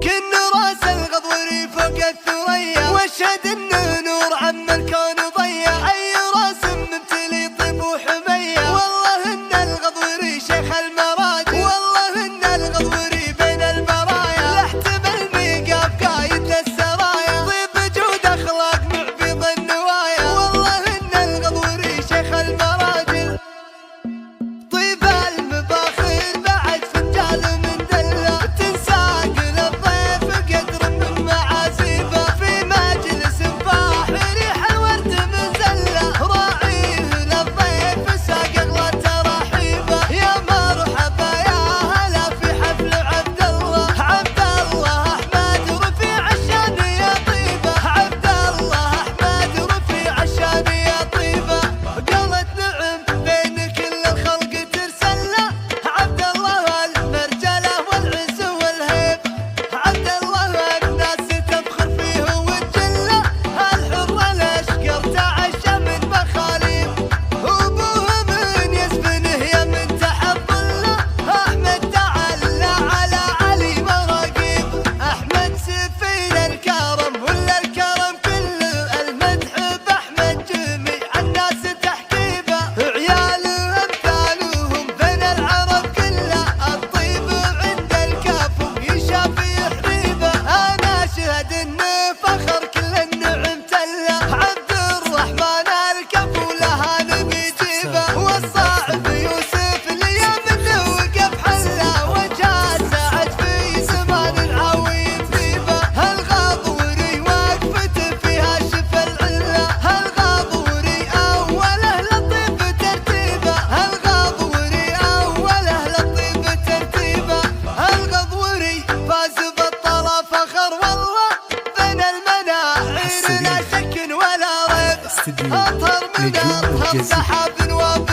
كن راس الغضوري فوق الثريا، واشهد انه نور عم الكون ضيا. اي راس ممتلي طيب وحميه، والله ان الغضوري شيخ المراجل، والله ان الغضوري بين البرايا. لا احتمل ميقاف قايد للسرايا، طيب جود اخلاق معبيض النوايا. والله ان الغضوري شيخ المراجل. طيب المباخر بعد فنجال من دله، تنساق للضيف قدر من معازيبه. في مجلس فاح ريح الورد من زله، راعيه للضيف ساق اغلى تراحيبه. يا مرحبا يا هلا في حفل عبد الله، عبد الله احمد رفيع الشان يا طيبه. عبد الله احمد رفيع الشان يا طيبه. قالت نعم بين كل الخلق ترسله، عبد الله المرجله والعز والهيب. عبد الله الناس تفخر فيه وتجله، الحر الاشقر تعشى من مخاليب. وابوه من يسفنه يا من تحت ظله، احمد تعلى على علي مراقيب. احمد سفين الكرم ولا الكرم كله، المدح باحمد جميع الناس تحكيبه. عيال امثالهم بين العرب كله، الطيب عند الكفو يشافي حبيبه. انا اشهد انه فخر كل النعم تله، عبد الرحمن الكفو لها نبي جيبه. والصعب يوسف اليوم انه وقف حله، وجه سعد في زمان العويم طيبه. الغضوري وقفته فيها شف العله، الغضوري اوله للطيب ترتيبه. الغضوري اوله للطيب ترتيبه. الغضوري فاز بالطلا فخر والله، بين المناعير لا شك ولا ريب. استديو اطهر من نجوم اطهر الجزيرة. سحاب وابل.